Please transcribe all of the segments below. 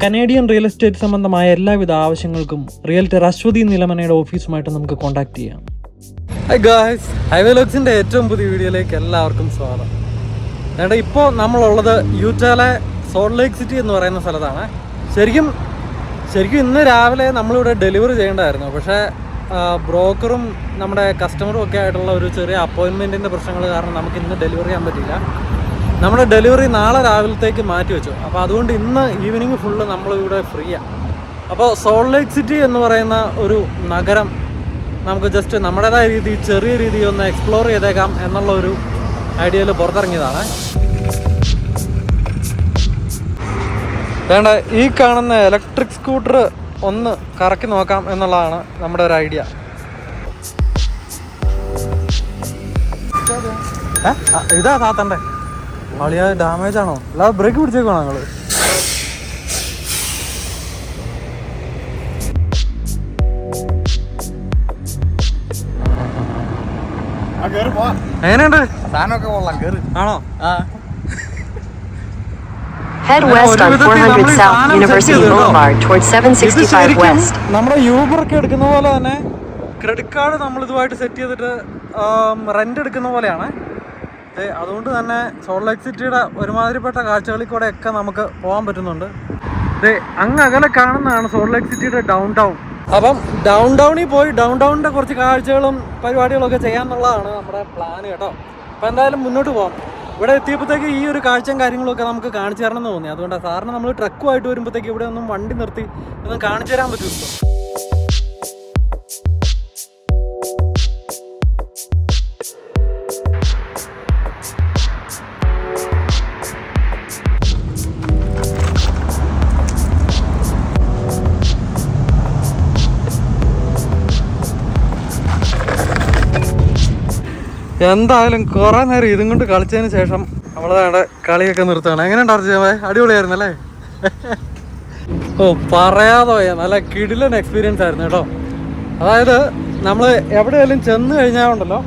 Canadian real estate സംബന്ധമായ എല്ലാവിധ ആവശ്യങ്ങൾക്കും റിയൽറ്റർ അശ്വതി നിലമനയുടെ ഓഫീസുമായിട്ട് നമുക്ക് കോൺടാക്ട് ചെയ്യാം. ഹായ് ഗായ്സ്, ഹൈവേ ലോഗ്സിൻ്റെ ഏറ്റവും പുതിയ വീഡിയോയിലേക്ക് എല്ലാവർക്കും സ്വാഗതം. അതായത് ഇപ്പോൾ നമ്മളുള്ളത് യൂറ്റാലെ സോൾട്ട് ലേക്ക് സിറ്റി എന്ന് പറയുന്ന സ്ഥലത്താണ്. ശരിക്കും ഇന്ന് രാവിലെ നമ്മളിവിടെ ഡെലിവറി ചെയ്യേണ്ടതായിരുന്നു. പക്ഷേ ബ്രോക്കറും നമ്മുടെ കസ്റ്റമറും ഒക്കെ ആയിട്ടുള്ള ഒരു ചെറിയ അപ്പോയിൻമെൻറ്റിൻ്റെ പ്രശ്നങ്ങൾ കാരണം നമുക്ക് ഇന്ന് ഡെലിവറി ചെയ്യാൻ പറ്റില്ല. നമ്മുടെ ഡെലിവറി നാളെ രാവിലത്തേക്ക് മാറ്റി വെച്ചു. അപ്പോൾ അതുകൊണ്ട് ഇന്ന് ഈവനിങ് ഫുള്ള് നമ്മളിവിടെ ഫ്രീയാണ്. അപ്പോൾ സോൾട്ട് ലേക്ക് സിറ്റി എന്ന് പറയുന്ന ഒരു നഗരം നമുക്ക് ജസ്റ്റ് നമ്മുടേതായ രീതിയിൽ ചെറിയ രീതിയിൽ ഒന്ന് എക്സ്പ്ലോർ ചെയ്തേക്കാം എന്നുള്ള ഒരു ഐഡിയയിൽ പുറത്തിറങ്ങിയതാണ്. വേണ്ട ഈ കാണുന്ന ഇലക്ട്രിക് സ്കൂട്ടർ ഒന്ന് കറക്കി നോക്കാം എന്നുള്ളതാണ് നമ്മുടെ ഒരു ഐഡിയ. ഇതാ താത്തണ്ടേ വലിയ ഡാമേജ് ആണോ? അല്ലാതെ ബ്രേക്ക് പിടിച്ചേക്കാണോ ഞങ്ങള്? എങ്ങനെയുണ്ട് സാധനമൊക്കെ കൊള്ളാം, കേറ്. ആണോ? Head west on 400 South University Boulevard towards 765 West. നമ്മുടെ യൂബർ ഒക്കെ എടുക്കുന്ന പോലെ തന്നെ ക്രെഡിറ്റ് കാർഡ് നമ്മൾ ഇതുമായിട്ട് സെറ്റ് ചെയ്തിട്ട് റെന്റ് എടുക്കുന്ന പോലെയാണ്. അതുകൊണ്ട് തന്നെ സോൾട്ട് ലേക്ക് സിറ്റിയുടെ ഒരുമാതിരിപ്പെട്ട കാഴ്ചകളിൽ കൂടെ ഒക്കെ നമുക്ക് പോകാൻ പറ്റുന്നുണ്ട്. അങ്ങ് അകലെ കാണുന്നതാണ് സോൾട്ട് ലേക്ക് സിറ്റിയുടെ ഡൗൺ ടൗൺ. അപ്പം ഡൗൺ ടൗണിൽ പോയി ഡൗൺ ടൗണിൻ്റെ കുറച്ച് കാഴ്ചകളും പരിപാടികളൊക്കെ ചെയ്യാമെന്നുള്ളതാണ് നമ്മുടെ പ്ലാൻ കേട്ടോ. അപ്പം എന്തായാലും മുന്നോട്ട് പോകാം. ഇവിടെ എത്തിയപ്പോഴത്തേക്ക് ഈ ഒരു കാഴ്ചയും കാര്യങ്ങളൊക്കെ നമുക്ക് കാണിച്ചു തരണം എന്ന് തോന്നി. അതുകൊണ്ട് സാറിന് നമ്മൾ ട്രക്കുമായിട്ട് വരുമ്പോഴത്തേക്ക് ഇവിടെ ഒന്നും വണ്ടി നിർത്തി ഒന്നും കാണിച്ചു തരാൻ പറ്റുമല്ലോ. എന്തായാലും കുറെ നേരം ഇതും കൊണ്ട് കളിച്ചതിന് ശേഷം നമ്മളവിടെ കളിയൊക്കെ നിർത്തുകയാണ്. എങ്ങനെയുണ്ട് അർജുനേ? അടിപൊളിയായിരുന്നു അല്ലേ? ഓ പറയാതോ, നല്ല കിടിലൻ എക്സ്പീരിയൻസ് ആയിരുന്നു കേട്ടോ. അതായത് നമ്മൾ എവിടെയെങ്കിലും ചെന്ന് കഴിഞ്ഞാൽ ഉണ്ടല്ലോ,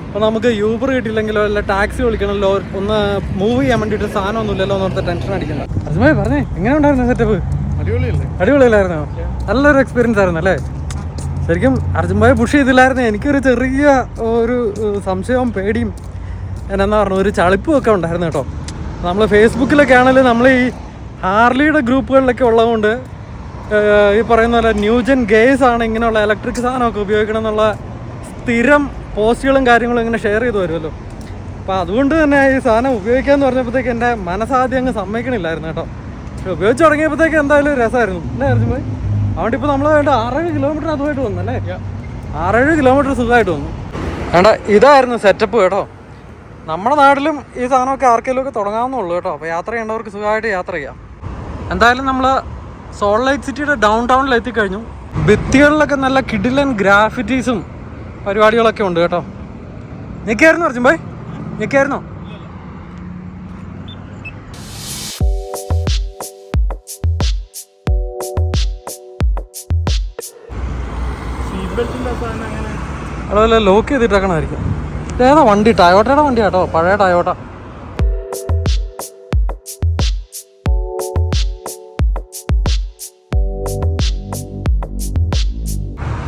അപ്പോൾ നമുക്ക് യൂബർ കിട്ടിയില്ലെങ്കിലോ അല്ല ടാക്സി വിളിക്കണമല്ലോ, ഒന്ന് മൂവ് ചെയ്യാൻ വേണ്ടിയിട്ട് സാധനമൊന്നുമില്ലല്ലോ എന്നോർത്ത് ടെൻഷൻ അടിക്കണ്ട. അർജുനേ പറഞ്ഞേ, എങ്ങനെ ഉണ്ടായിരുന്നു സെറ്റപ്പ്? അടിപൊളിയല്ലായിരുന്നോ? നല്ലൊരു എക്സ്പീരിയൻസ് ആയിരുന്നു അല്ലേ? ശരിക്കും അർജുൻ ഭായി പുഷ് ചെയ്തില്ലായിരുന്നു. എനിക്കൊരു ചെറിയ ഒരു സംശയവും പേടിയും എന്നാ പറഞ്ഞു ഒരു ചളിപ്പും ഒക്കെ ഉണ്ടായിരുന്നു കേട്ടോ. നമ്മൾ ഫേസ്ബുക്കിലൊക്കെ ആണെങ്കിലും നമ്മൾ ഈ ഹാർലിയുടെ ഗ്രൂപ്പുകളിലൊക്കെ ഉള്ളതുകൊണ്ട് ഈ പറയുന്ന പോലെ ന്യൂജൻ ഗേസ് ആണ് ഇങ്ങനെയുള്ള ഇലക്ട്രിക് സാധനമൊക്കെ ഉപയോഗിക്കണം എന്നുള്ള സ്ഥിരം പോസ്റ്റുകളും കാര്യങ്ങളും ഇങ്ങനെ ഷെയർ ചെയ്ത് വരുമല്ലോ. അപ്പോൾ അതുകൊണ്ട് തന്നെ ഈ സാധനം ഉപയോഗിക്കാമെന്ന് പറഞ്ഞപ്പോഴത്തേക്ക് എൻ്റെ മനസ്സാദ്യം അങ്ങ് സമ്മതിക്കണില്ലായിരുന്നു കേട്ടോ. പക്ഷെ ഉപയോഗിച്ച് തുടങ്ങിയപ്പോഴത്തേക്ക് എന്തായാലും രസമായിരുന്നു അല്ലേ അർജുൻ ഭായി? അതുകൊണ്ട് ഇപ്പോൾ നമ്മൾ വേണ്ട 6-7 കിലോമീറ്റർ അതുമായിട്ട് വന്നു അല്ലേ? 6-7 കിലോമീറ്റർ സുഖമായിട്ട് വന്നു. വേണ്ട ഇതായിരുന്നു സെറ്റപ്പ് കേട്ടോ. നമ്മുടെ നാട്ടിലും ഈ സാധനമൊക്കെ ആർക്കെങ്കിലുമൊക്കെ തുടങ്ങാവുന്നുള്ളൂ കേട്ടോ. അപ്പോൾ യാത്ര ചെയ്യേണ്ടവർക്ക് സുഖമായിട്ട് യാത്ര ചെയ്യാം. എന്തായാലും നമ്മൾ സോൾട്ട് ലേക്ക് സിറ്റിയുടെ ഡൗൺ ടൗണിൽ എത്തിക്കഴിഞ്ഞു. ഭിത്തികളിലൊക്കെ നല്ല കിടിലൻ ഗ്രാഫിറ്റീസും പരിപാടികളൊക്കെ ഉണ്ട് കേട്ടോ. നിൽക്കായിരുന്നു അർജുൻ ഭായ്? നിൽക്കായിരുന്നോ? അതല്ല ലോക്ക് ചെയ്തിട്ടേക്കണമായിരിക്കും. ഏതാ വണ്ടി? ടയോട്ടയുടെ വണ്ടി കേട്ടോ, പഴയ ടയോട്ട.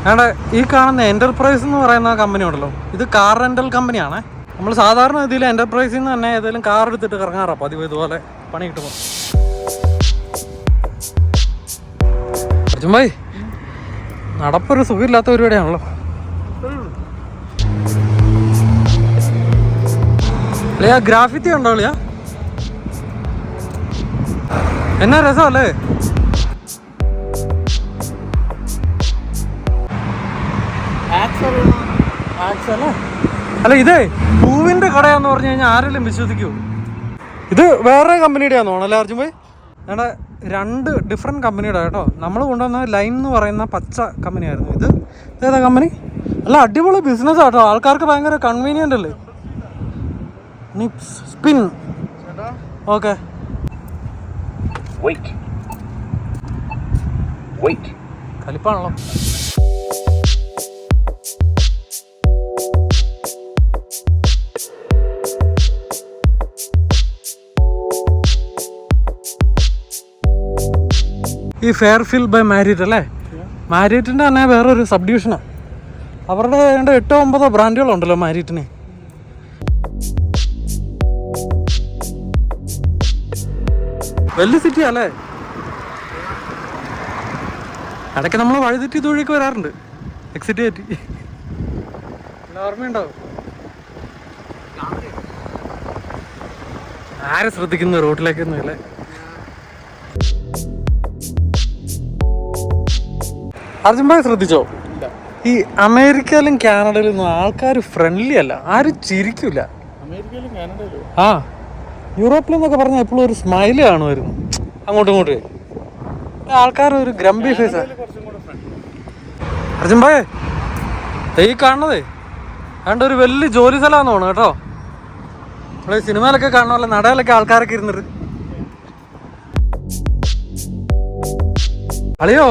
വേണ്ട ഈ കാണുന്ന എൻ്റർപ്രൈസ് എന്ന് പറയുന്ന കമ്പനി ഉണ്ടല്ലോ, ഇത് കാർ റെൻ്റൽ കമ്പനിയാണ്. നമ്മൾ സാധാരണ ഇതിൽ എൻ്റർപ്രൈസിൽ നിന്ന് തന്നെ ഏതെങ്കിലും കാർ എടുത്തിട്ട് കറങ്ങാറാ പതിവ്. ഇതുപോലെ പണി കിട്ടുമ്പോൾ അർജുൻ ഭായ് നടപ്പൊരു സുഖമില്ലാത്ത പരിപാടിയാണല്ലോ. അല്ലയാ ഗ്രാഫിറ്റി ഉണ്ടോ അല്ലയാ? എന്നാ രസമല്ലേ? അല്ല ഇതേ പൂവിന്റെ കടയാന്ന് പറഞ്ഞു കഴിഞ്ഞാൽ ആരെങ്കിലും വിശ്വസിക്കൂ? ഇത് വേറെ കമ്പനിയുടെ ആണെന്ന് തോന്നല്ലേ അർജുൻ ഭായ്? ഞങ്ങളുടെ 2 ഡിഫറെൻറ്റ് കമ്പനിയുടെ കേട്ടോ. നമ്മൾ കൊണ്ടുവന്ന ലൈൻ എന്ന് പറയുന്ന പച്ച കമ്പനിയായിരുന്നു. ഇത് ഏതാ കമ്പനി? അല്ല അടിപൊളി ബിസിനസ് കേട്ടോ. ആൾക്കാർക്ക് ഭയങ്കര കൺവീനിയൻ്റ് അല്ലേ? സ്പിൻ. ഓക്കെ. കലിപ്പാണല്ലോ. ഈ ഫെയർഫീൽഡ് ബൈ മാരിയറ്റ് അല്ലേ? മാരിയറ്റിൻ്റെ തന്നെ വേറൊരു സബ് ഡിവിഷനാണ്. അവരുടെ 8-9 ബ്രാൻഡുകളുണ്ടല്ലോ മാരിയറ്റിന്. വലിയ സിറ്റി അല്ലേ? ഇടയ്ക്ക് നമ്മൾ വഴിതെറ്റി തൊഴിലേക്ക് വരാറുണ്ട്, എക്സിറ്റ് കയറ്റി. ഓർമ്മയുണ്ടാവും. ആരെ ശ്രദ്ധിക്കുന്നു റോഡിലേക്കൊന്നും അല്ലേ? അർജുൻ ഭായി ശ്രദ്ധിച്ചോ, ഈ അമേരിക്കയിലും കാനഡയിലും ഒന്നും ആൾക്കാർ ഫ്രണ്ട്ലി അല്ല, ആരും ചിരിക്കില്ല. ആ, യൂറോപ്പിലെന്നൊക്കെ പറഞ്ഞാൽ എപ്പോഴും ഒരു സ്മൈല് കാണുമായിരുന്നു അങ്ങോട്ടും ഇങ്ങോട്ടും. ആൾക്കാർ ഒരു ഗ്രംബി ഫേസാ. അർജുൻ ഭായ്, ഈ കാണുന്നതേ അതുകൊണ്ട് ഒരു വലിയ ജോലി സ്ഥലമാണെന്ന് തോന്നുന്നു കേട്ടോ. നമ്മൾ സിനിമയിലൊക്കെ കാണുമല്ലോ, നടയിലൊക്കെ ആൾക്കാരൊക്കെ ഇരുന്നിട്ട്. അളിയോ,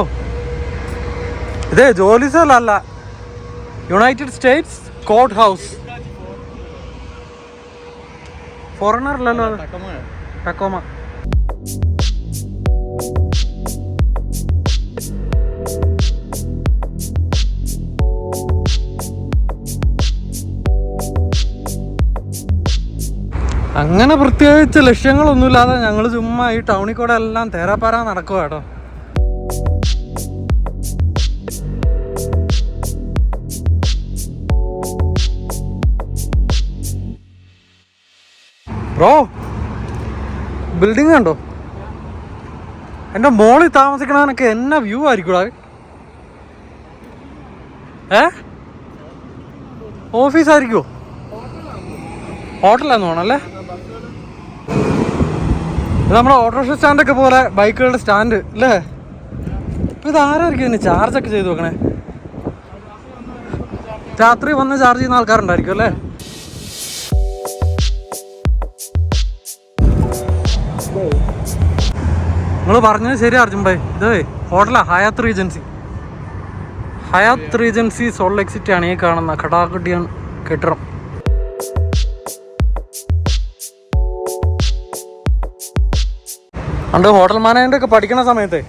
ഇതേ ജോലി സ്ഥലമല്ല, United States court house. Foreigner അല്ലല്ലോ അത്, ടക്കോമ. അങ്ങനെ പ്രത്യേകിച്ച് ലക്ഷ്യങ്ങളൊന്നുമില്ലാതെ ഞങ്ങൾ ചുമ്മാ ഈ ടൗണിൽ കൂടെ എല്ലാം തേരാപ്പാരാ നടക്കുക കേട്ടോ. ബ്രോ, ബിൽഡിംഗ് കണ്ടോ? എൻ്റെ മോളിൽ താമസിക്കണവനൊക്കെ എന്നാ വ്യൂ ആയിരിക്കൂടാ. ഓഫീസായിരിക്കുമോ? ഹോട്ടലാന്ന് തോന്നല്ലേ? ഇത് നമ്മുടെ ഓട്ടോറിക്ഷ സ്റ്റാൻഡൊക്കെ പോലെ ബൈക്കുകളുടെ സ്റ്റാൻഡ് അല്ലേ? ഇപ്പം ഇതാരായിരിക്കും ഇതിന് ചാർജൊക്കെ ചെയ്ത് വെക്കണേ? രാത്രി വന്ന് ചാർജ് ചെയ്യുന്ന ആൾക്കാരുണ്ടായിരിക്കും അല്ലേ? നിങ്ങൾ പറഞ്ഞത് ശരി അർജുൻ ഭായ്, ഇത് ഹോട്ടലാ, Hyatt Regency. Hyatt Regency Salt Lake City ആണ് ഈ കാണുന്ന കടാകടിയൻ കെട്ടിടം. പണ്ട് ഹോട്ടൽ മാനേജ്മെൻ്റ് ഒക്കെ പഠിക്കുന്ന സമയത്ത്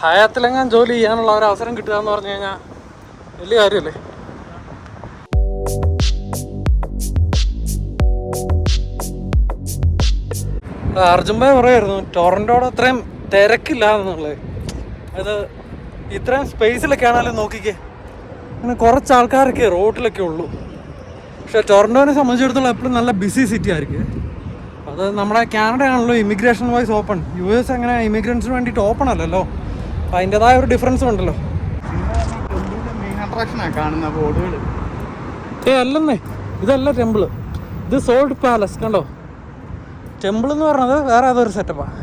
ഹയാത്തിലെങ്ങാൻ ജോലി ചെയ്യാനുള്ള ഒരു അവസരം കിട്ടുക എന്ന് പറഞ്ഞു കഴിഞ്ഞാൽ വലിയ കാര്യമല്ലേ? അർജുൻ ഭായ് പറയായിരുന്നു ടൊറൻറ്റോടെ അത്രയും തിരക്കില്ല എന്നുള്ളത്. അത് ഇത്രയും സ്പേസിലൊക്കെ ആണെങ്കിലും നോക്കിക്കേ, അങ്ങനെ കുറച്ച് ആൾക്കാരൊക്കെ റോഡിലൊക്കെ ഉള്ളൂ. പക്ഷെ ടൊറൻറ്റോനെ സംബന്ധിച്ചിടത്തോളം എപ്പോഴും നല്ല ബിസി സിറ്റി ആയിരിക്കും. അത് നമ്മുടെ കാനഡ ആണല്ലോ ഇമിഗ്രേഷൻ വൈസ് ഓപ്പൺ. US അങ്ങനെ ഇമിഗ്രൻസിന് വേണ്ടിയിട്ട് ഓപ്പൺ അല്ലല്ലോ. അപ്പം അതിൻ്റെതായ ഒരു ഡിഫറൻസും ഉണ്ടല്ലോ. അല്ലെന്നേ, ഇതല്ല ടെമ്പിള്, ഇത് സോൾട്ട് പാലസ്. കണ്ടോ, ടെമ്പിൾ എന്ന് പറഞ്ഞത് വേറെ ഏതൊരു സെറ്റപ്പാണ്,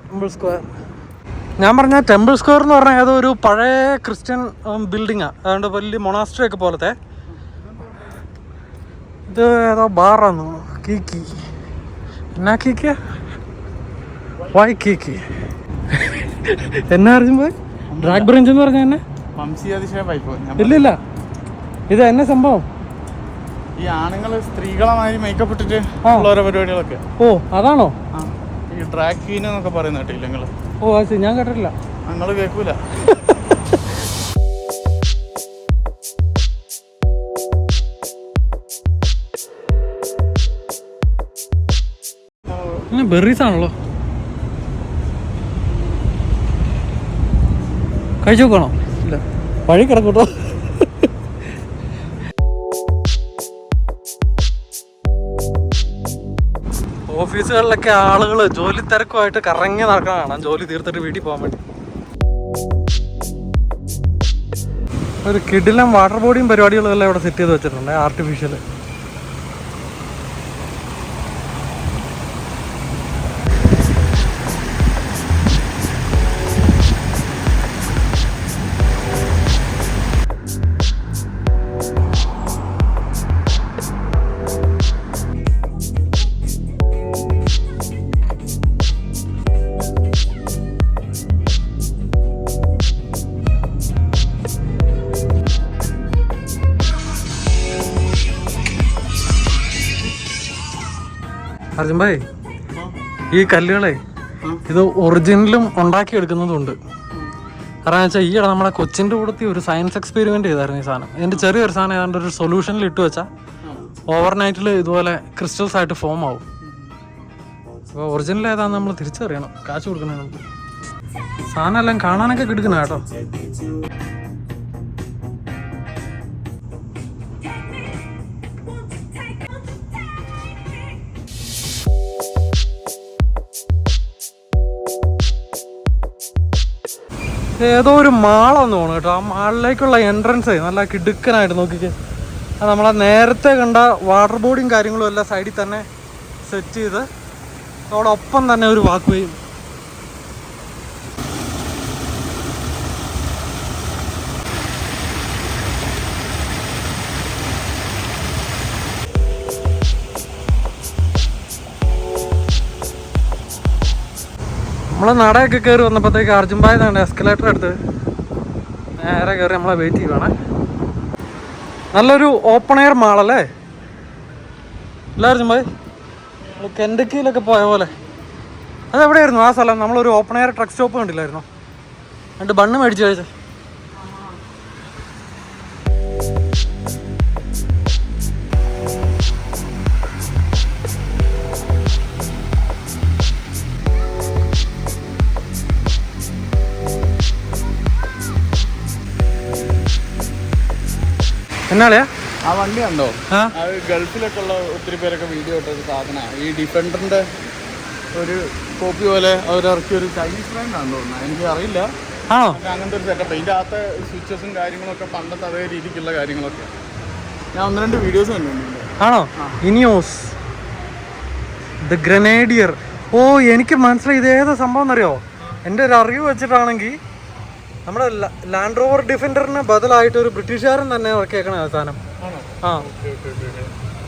ടെമ്പിൾ സ്ക്വയർ. ഞാൻ പറഞ്ഞ ടെമ്പിൾ സ്ക്വയർ എന്ന് പറഞ്ഞാൽ ഏതോ ഒരു പഴയ ക്രിസ്ത്യൻ ബിൽഡിങ്ങാണ്, അതുകൊണ്ട് വലിയ മൊണാസ്ട്രി ഒക്കെ പോലത്തെ. ഇത് ഏതോ ബാറാന്ന് തോന്നുന്നു, കീക്കി. എന്നാ കീക്കിയ വൈ കീക്കി എന്നാ അറിയുമ്പോ ഡ്രാഗ് ബ്രഞ്ച് എന്ന് പറഞ്ഞ എന്നെ ഇല്ല, ഇത് എന്നെ സംഭവം. ഈ ആണുങ്ങള് സ്ത്രീകളെ മേക്കപ്പ് ഇട്ടിട്ട് ഉള്ള പരിപാടികളൊക്കെ. ഓ, അതാണോ ഈ ഡ്രാഗ് ക്വീൻ എന്നൊക്കെ പറയുന്ന കേട്ടില്ല നിങ്ങള്? ഓ, അത് ഞാൻ കേട്ടിട്ടില്ല. ഞങ്ങള് കേൾക്കൂല. ബെറീസ് ആണല്ലോ. കഴിച്ചു നോക്കണോ? ഇല്ല, വഴി കിടക്കൂട്ടോ. ഓഫീസുകളിലൊക്കെ ആളുകൾ ജോലി തിരക്കുമായിട്ട് കറങ്ങി നടക്കണം കാണാം, ജോലി തീർത്തിട്ട് വീട്ടിൽ പോകാൻ വേണ്ടി. ഒരു കിടിലം വാട്ടർ ബോഡിയും പരിപാടികളെല്ലാം ഇവിടെ സെറ്റ് ചെയ്ത് വെച്ചിട്ടുണ്ട്, ആർട്ടിഫിഷ്യൽ. അർജുൻ ഭായ്, ഈ കല്ലുകളെ ഇത് ഒറിജിനലും ഉണ്ടാക്കിയെടുക്കുന്നതുണ്ട്. കാരണം വെച്ചാൽ ഈയിടെ നമ്മളെ കൊച്ചിൻ്റെ കൂടത്തി ഒരു സയൻസ് എക്സ്പെരിമെന്റ് ചെയ്തായിരുന്നു ഈ സാധനം. ഇതിന്റെ ചെറിയൊരു സാധനം ഏതാണ്ട് ഒരു സൊല്യൂഷനിൽ ഇട്ട് വെച്ചാൽ ഓവർനൈറ്റിൽ ഇതുപോലെ ക്രിസ്റ്റൽസ് ആയിട്ട് ഫോം ആവും. അപ്പോൾ ഒറിജിനൽ ഏതാണെന്ന് നമ്മൾ തിരിച്ചറിയണം, കാശ് കൊടുക്കണേ നമുക്ക്. സാധനം എല്ലാം കാണാനൊക്കെ കിടക്കുന്ന കേട്ടോ. ഏതോ ഒരു മാളെന്ന് തോന്നുന്നു കേട്ടോ. ആ മാളിലേക്കുള്ള എൻട്രൻസ് നല്ല കിടുക്കനായിട്ട് നോക്കിക്കേ. അത് നമ്മളെ നേരത്തെ കണ്ട വാട്ടർ ബോർഡും കാര്യങ്ങളും എല്ലാം സൈഡിൽ തന്നെ സെറ്റ് ചെയ്ത് അതോടൊപ്പം തന്നെ ഒരു വാക്ക് വേയും. നമ്മളെ നടയൊക്കെ കയറി വന്നപ്പോഴത്തേക്ക് അർജുൻ ഭായ് തന്നെ എസ്കലേറ്റർ എടുത്ത് നേരെ കയറി നമ്മളെ വെയിറ്റ് ചെയ്യുവാണ്. നല്ലൊരു ഓപ്പൺ എയർ മാളല്ലേ അല്ല അർജുൻ ഭായ്? കെൻഡക്കിയിലൊക്കെ പോയ പോലെ. അതെവിടെയായിരുന്നു ആ സ്ഥലം? നമ്മളൊരു ഓപ്പൺ എയർ ട്രക്ക് സ്റ്റോപ്പ് കണ്ടില്ലായിരുന്നോ? എന്നിട്ട് ബണ്ണ് മേടിച്ച് കഴിച്ചേ. എന്നാളെയാ ആ വണ്ടി കണ്ടോ? അത് ഗൾഫിലൊക്കെ ഉള്ള ഒത്തിരി പേരൊക്കെ വീഡിയോ ഇട്ടൊരു സാധനമാണ്. ഈ ഡിഫൻഡറിന്റെ ഒരു കോപ്പി പോലെ അവരിറക്കിയ ഒരു ചൈനീസ് ബ്രാൻഡാണെന്ന് തോന്നുന്നു, എനിക്ക് അറിയില്ല. അങ്ങനത്തെ ഒരു സെറ്റപ്പ്. ഇതിൻ്റെ അകത്തെ സ്വിച്ചസും കാര്യങ്ങളൊക്കെ പണ്ടത്തെ അതേ രീതിക്കുള്ള കാര്യങ്ങളൊക്കെ ഞാൻ 1-2 വീഡിയോസ് കണ്ടിട്ടുണ്ട്. ആണോ? ഇനിയോസ് ദ ഗ്രനേഡിയർ. ഓ, എനിക്ക് മനസ്സിലായി. ഇത് ഏതാ സംഭവം എന്നറിയോ? എൻ്റെ ഒരു അറിവ് വെച്ചിട്ടാണെങ്കിൽ നമ്മുടെ ലാൻഡ് റോവർ ഡിഫൻഡറിന് ബദലായിട്ട് ഒരു ബ്രിട്ടീഷുകാരൻ തന്നെ ഇറക്കിയേക്കണ അവസാനം. ആ,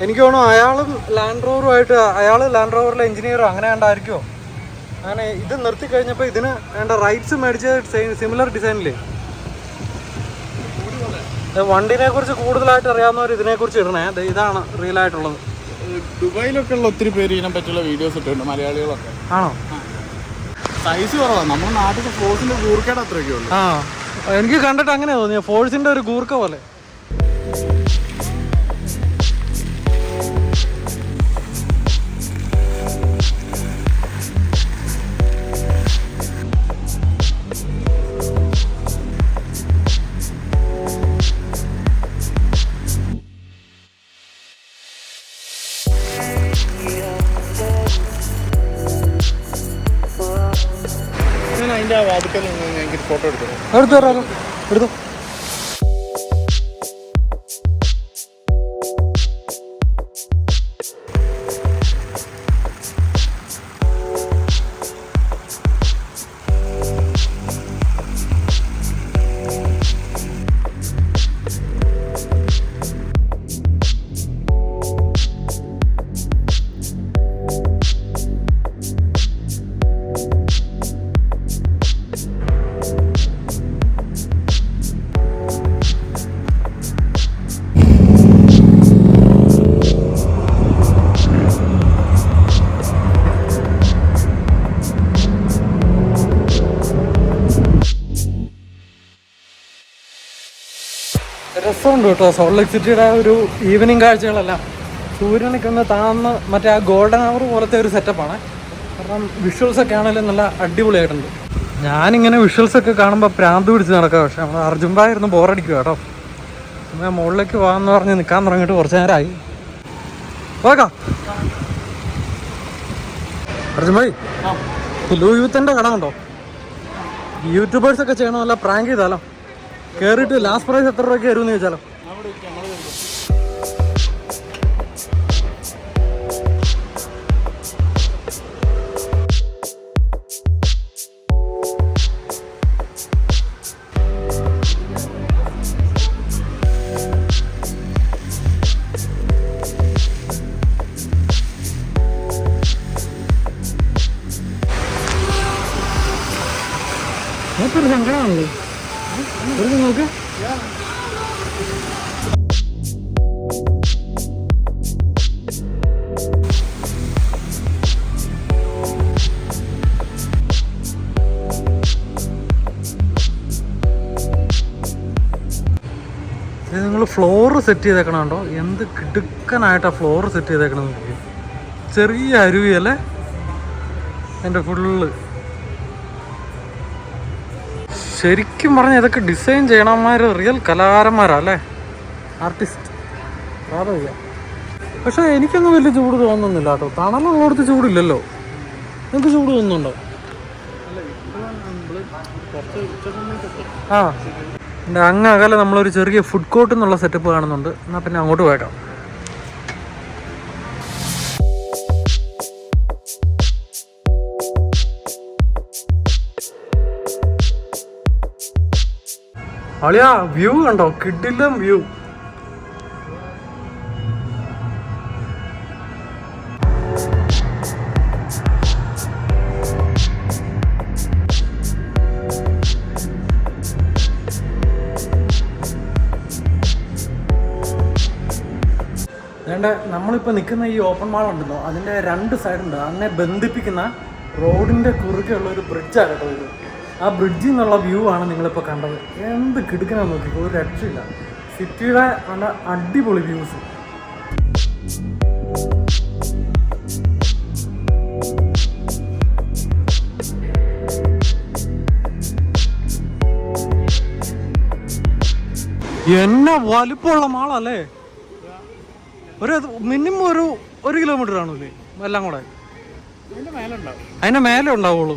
എനിക്ക് തോന്നുന്നു അയാളും ലാൻഡ് റോവറുമായിട്ട്, അയാൾ ലാൻഡ് റോവറിലെ എഞ്ചിനീയറോ അങ്ങനെ കണ്ടായിരിക്കുമോ. അങ്ങനെ ഇത് നിർത്തി കഴിഞ്ഞപ്പോൾ ഇതിന് വേണ്ട റൈറ്റ്സ് മേടിച്ച സിമിലർ ഡിസൈനില്ലേ. വണ്ടിനെ കുറിച്ച് കൂടുതലായിട്ട് അറിയാവുന്നവർ ഇതിനെക്കുറിച്ച് ഇടണേ. ഇതാണ് റിയൽ ആയിട്ടുള്ളത്. ദുബായിലൊക്കെ ഉള്ള ഒത്തിരി പേര് ഇതിനെ പറ്റിയുള്ള വീഡിയോസ് ഇട്ടുണ്ട്, മലയാളികളൊക്കെ. ആണോ? സൈസ് കുറവാണ്. നമ്മുടെ നാട്ടിലെ ഫോഴ്സിന്റെ ഗൂർക്കയുടെ അത്രയൊക്കെ ഉള്ളു. ആ, എനിക്ക് കണ്ടിട്ട് അങ്ങനെ തോന്നിയ ഫോഴ്സിന്റെ ഒരു ഗൂർക്ക പോലെ. അതിന്റെ വാതിക്കൽ എനിക്ക് ഫോട്ടോ എടുത്തു. എടുത്തു തരാമല്ലോ, എടുത്തു. രസമുണ്ട് കേട്ടോ സോൾട്ട് ലേക്ക് സിറ്റിയുടെ ഒരു ഈവനിങ് കാഴ്ചകളെല്ലാം. സൂര്യൻ നിൽക്കുന്ന താന്ന് മറ്റേ ആ ഗോൾഡൻ അവർ പോലത്തെ ഒരു സെറ്റപ്പാണ്. കാരണം വിഷ്വൽസൊക്കെ ആണെങ്കിലും നല്ല അടിപൊളിയായിട്ടുണ്ട്. ഞാനിങ്ങനെ വിഷ്വൽസൊക്കെ കാണുമ്പോൾ പ്രാന്ത് പിടിച്ച് നടക്കാം. പക്ഷെ നമ്മൾ അർജുൻ ഭായ് ഇരുന്ന് ബോറടിക്കുക കേട്ടോ. ഞാൻ മുകളിലേക്ക് പോകാമെന്ന് പറഞ്ഞ് നിൽക്കാൻ തുടങ്ങിയിട്ട് കുറച്ച് നേരമായി. പോകാം അർജുൻ ഭായ്. ലൂയി യൂത്തിൻ്റെ കട ഉണ്ടോ? യൂട്യൂബേഴ്സൊക്കെ ചെയ്യണം, നല്ല പ്രാങ്ക് ചെയ്താലോ? കയറിയിട്ട് ലാസ്റ്റ് പ്രൈസ് എത്ര രൂപയ്ക്ക് വരുമെന്ന് ചോദിച്ചാലോ? ഒരു സങ്കടമാണല്ലോ. ഒരു നോക്ക്. ഫ്ലോറ് സെറ്റ് ചെയ്തേക്കണം കേട്ടോ. എന്ത് കിടുക്കനായിട്ടാ ഫ്ലോറ് സെറ്റ് ചെയ്തേക്കണം. ചെറിയ അരുവി അല്ലേ എൻ്റെ ഫുള്ള്. ശരിക്കും പറഞ്ഞാൽ ഇതൊക്കെ ഡിസൈൻ ചെയ്യണമാർ റിയൽ കലാകാരന്മാരാ അല്ലേ, ആർട്ടിസ്റ്റ്. അതെ, പക്ഷെ എനിക്കൊന്നും വലിയ ചൂട് തോന്നുന്നില്ല കേട്ടോ. തണലുള്ളടത്ത് ചൂടില്ലല്ലോ. നിങ്ങൾക്ക് ചൂട് തോന്നുന്നുണ്ടോ? ആ, എൻ്റെ അങ്ങ് അകലെ നമ്മളൊരു ചെറിയ ഫുഡ് കോർട്ട് എന്നുള്ള സെറ്റപ്പ് കാണുന്നുണ്ട്. എന്നാൽ പിന്നെ അങ്ങോട്ട് പോയേക്കാം. അളിയാ വ്യൂ കണ്ടോ, കിടിലം വ്യൂ. നമ്മളിപ്പോൾ നിൽക്കുന്ന ഈ ഓപ്പൺ മാൾ ഉണ്ടല്ലോ, അതിൻ്റെ 2 സൈഡുണ്ട്. അതിനെ ബന്ധിപ്പിക്കുന്ന റോഡിൻ്റെ കുറുകെയുള്ള ഒരു ബ്രിഡ്ജാണ് കേട്ടോ ഇത്. ആ ബ്രിഡ്ജിൽ നിന്നുള്ള വ്യൂ ആണ് നിങ്ങളിപ്പോൾ കണ്ടത്. എന്ത് കിടുക്കനാന്ന് നോക്കിക്കോ, ഒരു രക്ഷയില്ല. സിറ്റിയുടെ നല്ല അടിപൊളി വ്യൂസ്. എന്നെ വലുപ്പമുള്ള മാളല്ലേ. മിനിമം ഒരു കിലോമീറ്റർ കാണൂലേ എല്ലാം കൂടെ. അതിന്റെ മേലെ ഉണ്ടാവുള്ളൂ.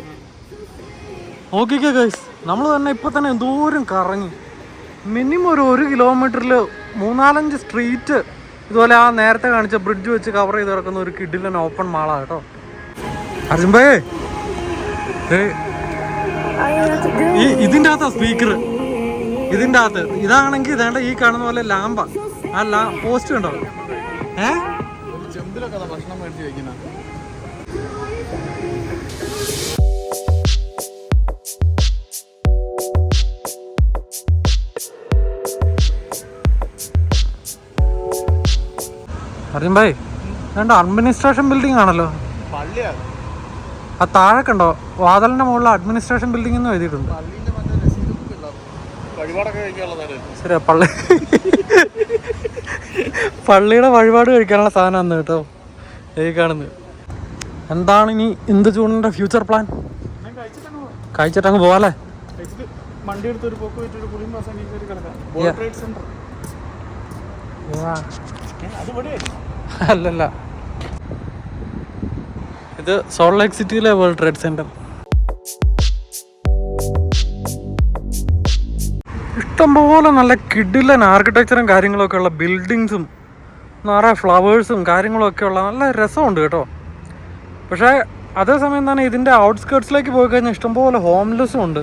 നോക്കിക്കോ ഗൈസ്, നമ്മൾ തന്നെ ഇപ്പൊ തന്നെ എന്തോരം കറങ്ങി. മിനിമം ഒരു കിലോമീറ്ററിൽ 3-4 സ്ട്രീറ്റ് ഇതുപോലെ ആ നേരത്തെ കാണിച്ച ബ്രിഡ്ജ് വെച്ച് കവർ ചെയ്ത് കിടക്കുന്ന ഒരു കിഡിലൻ ഓപ്പൺ മാളാ കേട്ടോ. അർജുൻ ഇതിൻ്റെ അകത്താ സ്പീക്കർ. ഇതിൻ്റെ അകത്ത് ഇതാണെങ്കിൽ ഇതേണ്ട ഈ കാണുന്ന പോലെ ലാമ്പ. ആ പോസ്റ്റ് കണ്ടോ? ചെമ്പിലൊക്കെ ഭക്ഷണം മേടിച്ച് വെക്കുന്ന. അറിയും ഭായ്, രണ്ട് അഡ്മിനിസ്ട്രേഷൻ ബിൽഡിംഗ് ആണല്ലോ. ആ താഴെ കണ്ടോ, വാതിലിന്റെ മുകളിൽ അഡ്മിനിസ്ട്രേഷൻ ബിൽഡിംഗ് എന്ന് എഴുതിയിട്ടുണ്ട്. ശരിയാ, പള്ളിയുടെ വഴിപാട് കഴിക്കാനുള്ള സാധനമാണ് കേട്ടോ ഈ കാണുന്നത്. എന്താണ് ഇനി ഇന്ത് ചൂണിന്റെ ഫ്യൂച്ചർ പ്ലാൻ? കഴിച്ചിട്ടങ്ങ് പോവാല്ലേ? അല്ലല്ല, ഇത് സോൾട്ട് ലേക്ക് സിറ്റിയിലെ വേൾഡ് ട്രേഡ് സെന്റർ. ഇഷ്ടംപോലെ നല്ല കിഡിലൻ ആർക്കിടെക്ചറും കാര്യങ്ങളൊക്കെ ഉള്ള ബിൽഡിങ്സും നിറയെ ഫ്ലവേഴ്സും കാര്യങ്ങളൊക്കെ ഉള്ള നല്ല രസമുണ്ട് കേട്ടോ. പക്ഷേ അതേസമയം തന്നെ ഇതിൻ്റെ ഔട്ട്സ്കേർട്സിലേക്ക് പോയി കഴിഞ്ഞാൽ ഇഷ്ടംപോലെ ഹോംലെസ്സും ഉണ്ട്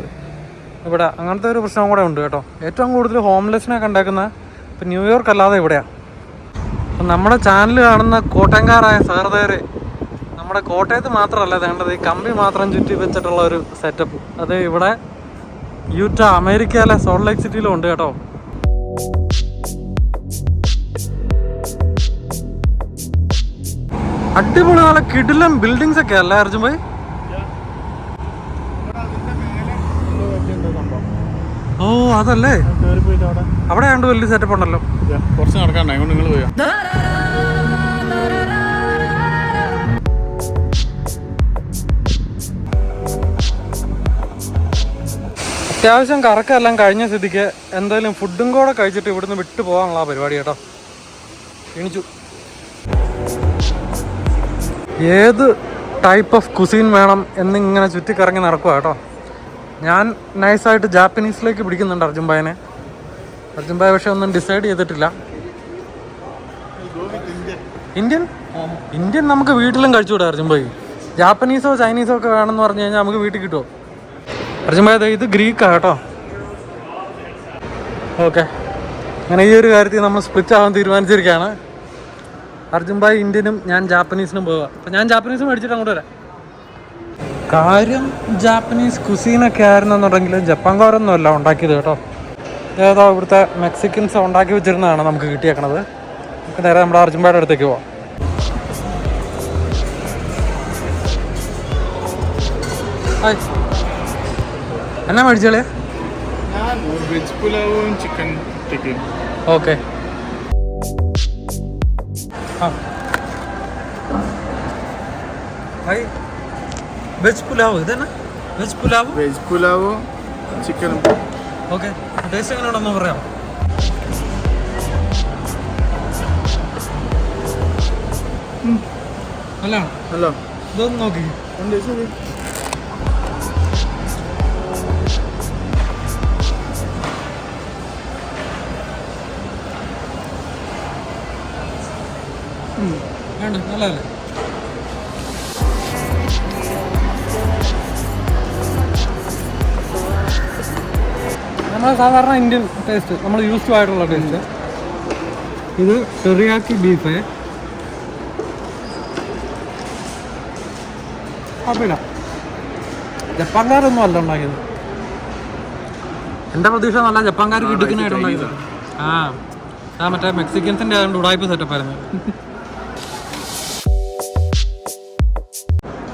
ഇവിടെ. അങ്ങനത്തെ ഒരു പ്രശ്നം കൂടെ ഉണ്ട് കേട്ടോ. ഏറ്റവും കൂടുതൽ ഹോംലെസ്സിനെ കണ്ടേക്കുന്ന ഇപ്പം ന്യൂയോർക്ക് അല്ലാതെ ഇവിടെയാണ്. അപ്പം നമ്മുടെ ചാനൽ കാണുന്ന കോട്ടയംകാരായ സഹൃദയരെ, നമ്മുടെ കോട്ടയത്ത് മാത്രമല്ല വേണ്ടത് ഈ കമ്പി മാത്രം ചുറ്റി വെച്ചിട്ടുള്ള ഒരു സെറ്റപ്പ് അത് ഇവിടെ യൂറ്റ അമേരിക്കയിലെ സോൾട്ട് ലേക്ക് സിറ്റിയിലും ഉണ്ട് കേട്ടോ. അടിപൊളി നല്ല കിടിലൻ ബിൽഡിങ്സ് ഒക്കെ അല്ലേ അർജുൻ ഭായ്? ഓ അതല്ലേ, അവിടെ കണ്ട് വലിയ സെറ്റപ്പ് ഉണ്ടല്ലോ. കുറച്ച് നടക്കാണ്ട് നിങ്ങൾ പോയാ. അത്യാവശ്യം കറക്കെല്ലാം കഴിഞ്ഞ സ്ഥിതിക്ക് എന്തായാലും ഫുഡും കൂടെ കഴിച്ചിട്ട് ഇവിടുന്ന് വിട്ടു പോകാനുള്ള പരിപാടി കേട്ടോ. ക്ഷീണിച്ചു. ഏത് ടൈപ്പ് ഓഫ് കുസീൻ വേണം എന്നിങ്ങനെ ചുറ്റിക്കറങ്ങി നടക്കുക കേട്ടോ. ഞാൻ നൈസായിട്ട് ജാപ്പനീസിലേക്ക് പിടിക്കുന്നുണ്ട് അർജുൻ ഭായനെ. അർജുൻ ഭായ് പക്ഷെ ഒന്നും ഡിസൈഡ് ചെയ്തിട്ടില്ല. ഇന്ത്യൻ നമുക്ക് വീട്ടിലും കഴിച്ചുകൂടെ അർജുൻ ഭായ്? ജാപ്പനീസോ ചൈനീസോ ഒക്കെ വേണമെന്ന് പറഞ്ഞു കഴിഞ്ഞാൽ നമുക്ക് വീട്ടിൽ കിട്ടുമോ? അർജുൻ ഭായ് ഇത് ഗ്രീക്കാണ് കേട്ടോ. ഓക്കെ, അങ്ങനെ ഈ ഒരു കാര്യത്തിൽ നമ്മൾ സ്പ്ലിറ്റ് ആവാൻ തീരുമാനിച്ചിരിക്കുകയാണ്. അർജുൻ ഭായ് ഇന്ത്യനും ഞാൻ ജാപ്പനീസിനും പോവുക. അപ്പം ഞാൻ ജാപ്പനീസ് മേടിച്ചിട്ട് അങ്ങോട്ട് വരാം. കാര്യം ജാപ്പനീസ് കുസീനൊക്കെ ആയിരുന്നെന്നുണ്ടെങ്കിൽ ജപ്പാൻകാരൊന്നും അല്ല ഉണ്ടാക്കിയത് കേട്ടോ. ഏതോ ഇവിടുത്തെ മെക്സിക്കൻസ് ഉണ്ടാക്കി വെച്ചിരുന്നതാണ് നമുക്ക് കിട്ടിയേക്കണത്. നമുക്ക് നേരെ നമ്മുടെ അർജുൻ ഭായുടെ അടുത്തേക്ക് പോവാം. ഹായ്, എന്നാ മേടിച്ചോളേ? വെജ് പുലാവും ചിക്കൻ ടിക്കയും. ഓക്കെ, भाई വെജ് പുലാവ് ഇതന്നെ വെജ് പുലാവ് വെജ് പുലാവ് ചിക്കനും. ഓക്കെ, ടേസ്റ്റ് എങ്ങനെ ഉണ്ടെന്ന് പറയാം. നല്ലതാണ്. ഹലോ ഇതൊന്ന് നോക്കി. ഉണ്ട് ശരി. വേണ്ട, നല്ലതല്ലേ? നമ്മളെ സാധാരണ ഇന്ത്യൻ ടേസ്റ്റ്, നമ്മൾ യൂസ്ഡ് ആയിട്ടുള്ള ടേസ്റ്റ്. ഇത് ടെറിയാക്കി ബീഫ്. കുഴപ്പമില്ല, ജപ്പാൻകാരൊന്നും അല്ല ഉണ്ടാക്കിയത്. എൻ്റെ പ്രതീക്ഷ നല്ല ജപ്പാൻകാർ കിട്ടിക്കാനായിട്ട് ഉണ്ടാക്കിയത്. ആ മറ്റേ മെക്സിക്കൻസിൻ്റെ ആയതുകൊണ്ട് ഉടായ്പ സെറ്റപ്പ് ആയിരുന്നു.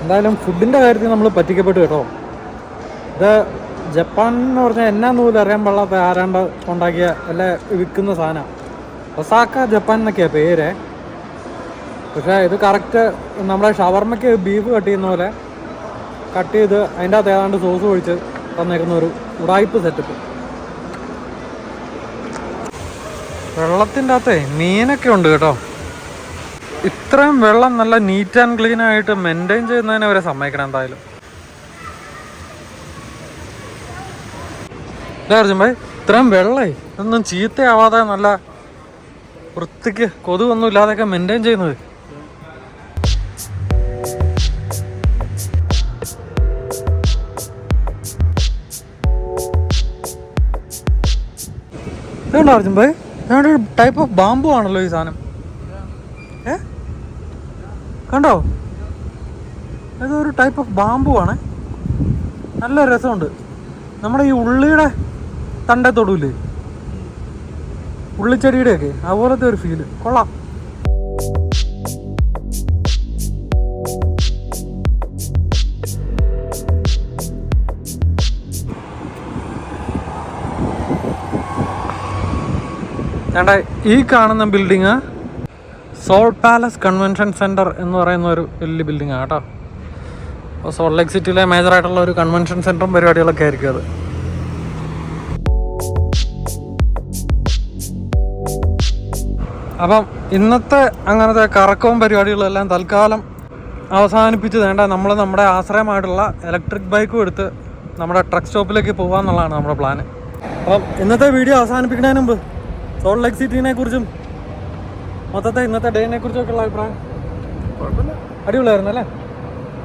എന്തായാലും ഫുഡിൻ്റെ കാര്യത്തിൽ നമ്മൾ പറ്റിക്കപ്പെട്ടു കേട്ടോ. ഇത് ജപ്പാൻ എന്ന് പറഞ്ഞാൽ എന്നാന്ന് പോലും അറിയാൻ പാടില്ലാത്ത ആരാണ്ട് ഉണ്ടാക്കിയ അല്ലെ വിൽക്കുന്ന സാധനം. ഒസാക്ക ജപ്പാൻ എന്നൊക്കെയാണ് പേര്. പക്ഷേ ഇത് കറക്റ്റ് നമ്മുടെ ഷവർമ്മയ്ക്ക് ബീഫ് കട്ട് ചെയ്യുന്ന പോലെ കട്ട് ചെയ്ത് അതിൻ്റെ അകത്ത് ഏതാണ്ട് സോസ് ഒഴിച്ച് തന്നേക്കുന്ന ഒരു ഉടായ്പ സെറ്റപ്പ്. വെള്ളത്തിൻ്റെ അകത്തെ മീനൊക്കെ ഉണ്ട് കേട്ടോ. ഇത്രയും വെള്ളം നല്ല നീറ്റ് ആൻഡ് ക്ലീൻ ആയിട്ട് മെയിൻറ്റെയിൻ ചെയ്യുന്നതിനെ വരെ സമ്മതിക്കണം എന്തായാലും. അർജുൻ ഭായ്, ഇത്രയും വെള്ളമേ ഇതൊന്നും ചീത്തയാവാതെ നല്ല വൃത്തിക്ക് കൊതുകൊന്നും ഇല്ലാതെയൊക്കെ മെയിൻറ്റെയിൻ ചെയ്യുന്നത്. ഇതുണ്ടോ അർജുൻ ഭായ്? ഇതൊരു ടൈപ്പ് ഓഫ് ബാമ്പു ആണല്ലോ ഈ സാധനം. കണ്ടോ, ഇതൊരു ടൈപ്പ് ഓഫ് ബാമ്പു ആണ്. നല്ല രസമുണ്ട്. നമ്മുടെ ഈ ഉള്ളിയുടെ തണ്ടേ തൊടൂല്ലേ, ഉള്ളിച്ചെടിയുടെയൊക്കെ അതുപോലത്തെ ഒരു ഫീല്. കൊള്ളാം. വേണ്ട, ഈ കാണുന്ന building Sol Palace Convention Centre എന്ന് പറയുന്ന ഒരു വലിയ ബിൽഡിങ്ങാണ് കേട്ടോ. അപ്പോൾ സോൾട്ട് ലേക്ക് സിറ്റിയിലെ മേജറായിട്ടുള്ള ഒരു കൺവെൻഷൻ സെൻറ്ററും പരിപാടികളൊക്കെ ആയിരിക്കും അത്. അപ്പം ഇന്നത്തെ അങ്ങനത്തെ കറക്കവും പരിപാടികളും എല്ലാം തൽക്കാലം അവസാനിപ്പിച്ച് വേണ്ട നമ്മൾ നമ്മുടെ ആശ്രയമായിട്ടുള്ള ഇലക്ട്രിക് ബൈക്കും എടുത്ത് നമ്മുടെ ട്രക്ക് സ്റ്റോപ്പിലേക്ക് പോകാമെന്നുള്ളതാണ് നമ്മുടെ പ്ലാന്. അപ്പം ഇന്നത്തെ വീഡിയോ അവസാനിപ്പിക്കുന്നതിന് മുമ്പ് സോൾട്ട് ലേക്ക് സിറ്റിനെ കുറിച്ചും മൊത്തത്തെ ഇന്നത്തെ ഡേനെ കുറിച്ചൊക്കെ ഉള്ള അഭിപ്രായം? അടിപൊളിയായിരുന്നു അല്ലേ?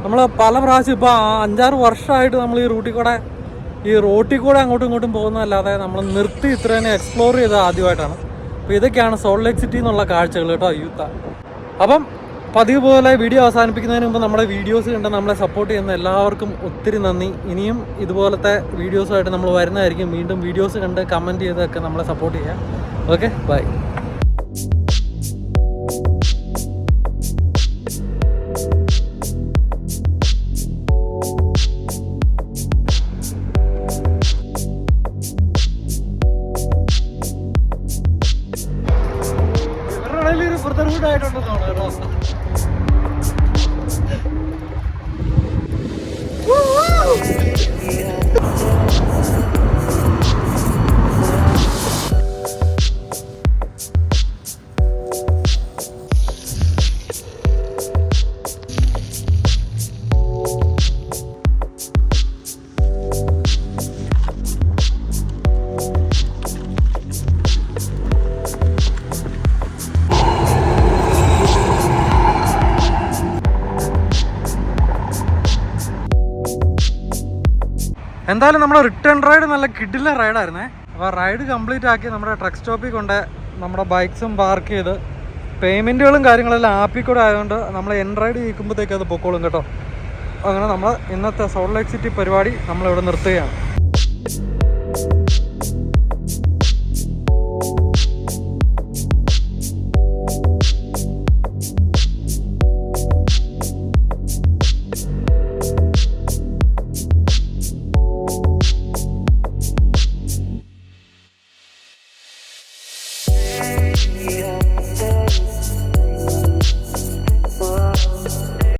നമ്മൾ പല പ്രാവശ്യം ഇപ്പോൾ 5-6 വർഷമായിട്ട് നമ്മൾ ഈ റോട്ടിൽ കൂടെ അങ്ങോട്ടും ഇങ്ങോട്ടും പോകുന്നതല്ലാതെ നമ്മൾ നിർത്തി ഇത്രേനെ എക്സ്പ്ലോർ ചെയ്തത് ആദ്യമായിട്ടാണ്. അപ്പോൾ ഇതൊക്കെയാണ് സോൾട്ട് ലേക്ക് സിറ്റി എന്നുള്ള കാഴ്ചകൾ കേട്ടോ, യൂത്ത. അപ്പം പതിവ് പോലെ വീഡിയോ അവസാനിപ്പിക്കുന്നതിന് മുമ്പ് നമ്മുടെ വീഡിയോസ് കണ്ട് നമ്മളെ സപ്പോർട്ട് ചെയ്യുന്ന എല്ലാവർക്കും ഒത്തിരി നന്ദി. ഇനിയും ഇതുപോലത്തെ വീഡിയോസുമായിട്ട് നമ്മൾ വരുന്നതായിരിക്കും. വീണ്ടും വീഡിയോസ് കണ്ട് കമൻറ്റ് ചെയ്തൊക്കെ നമ്മളെ സപ്പോർട്ട് ചെയ്യാം. Okay, bye. എന്തായാലും നമ്മുടെ റിട്ടേൺ റൈഡ് നല്ല കിഡിലെ റൈഡായിരുന്നേ. അപ്പോൾ റൈഡ് കംപ്ലീറ്റ് ആക്കി നമ്മുടെ ട്രക്ക് സ്റ്റോപ്പിൽ കൊണ്ട് നമ്മുടെ ബൈക്സും പാർക്ക് ചെയ്ത് പേയ്മെൻറ്റുകളും കാര്യങ്ങളെല്ലാം ആപ്പിൽ കൂടെ ആയതുകൊണ്ട് നമ്മൾ എൻ റൈഡ് ചെയ്യിക്കുമ്പോഴത്തേക്ക് അത് പൊക്കോളും കേട്ടോ. അങ്ങനെ നമ്മൾ ഇന്നത്തെ സോൾട്ട് ലേക്ക് സിറ്റി പരിപാടി നമ്മളിവിടെ നിർത്തുകയാണ്.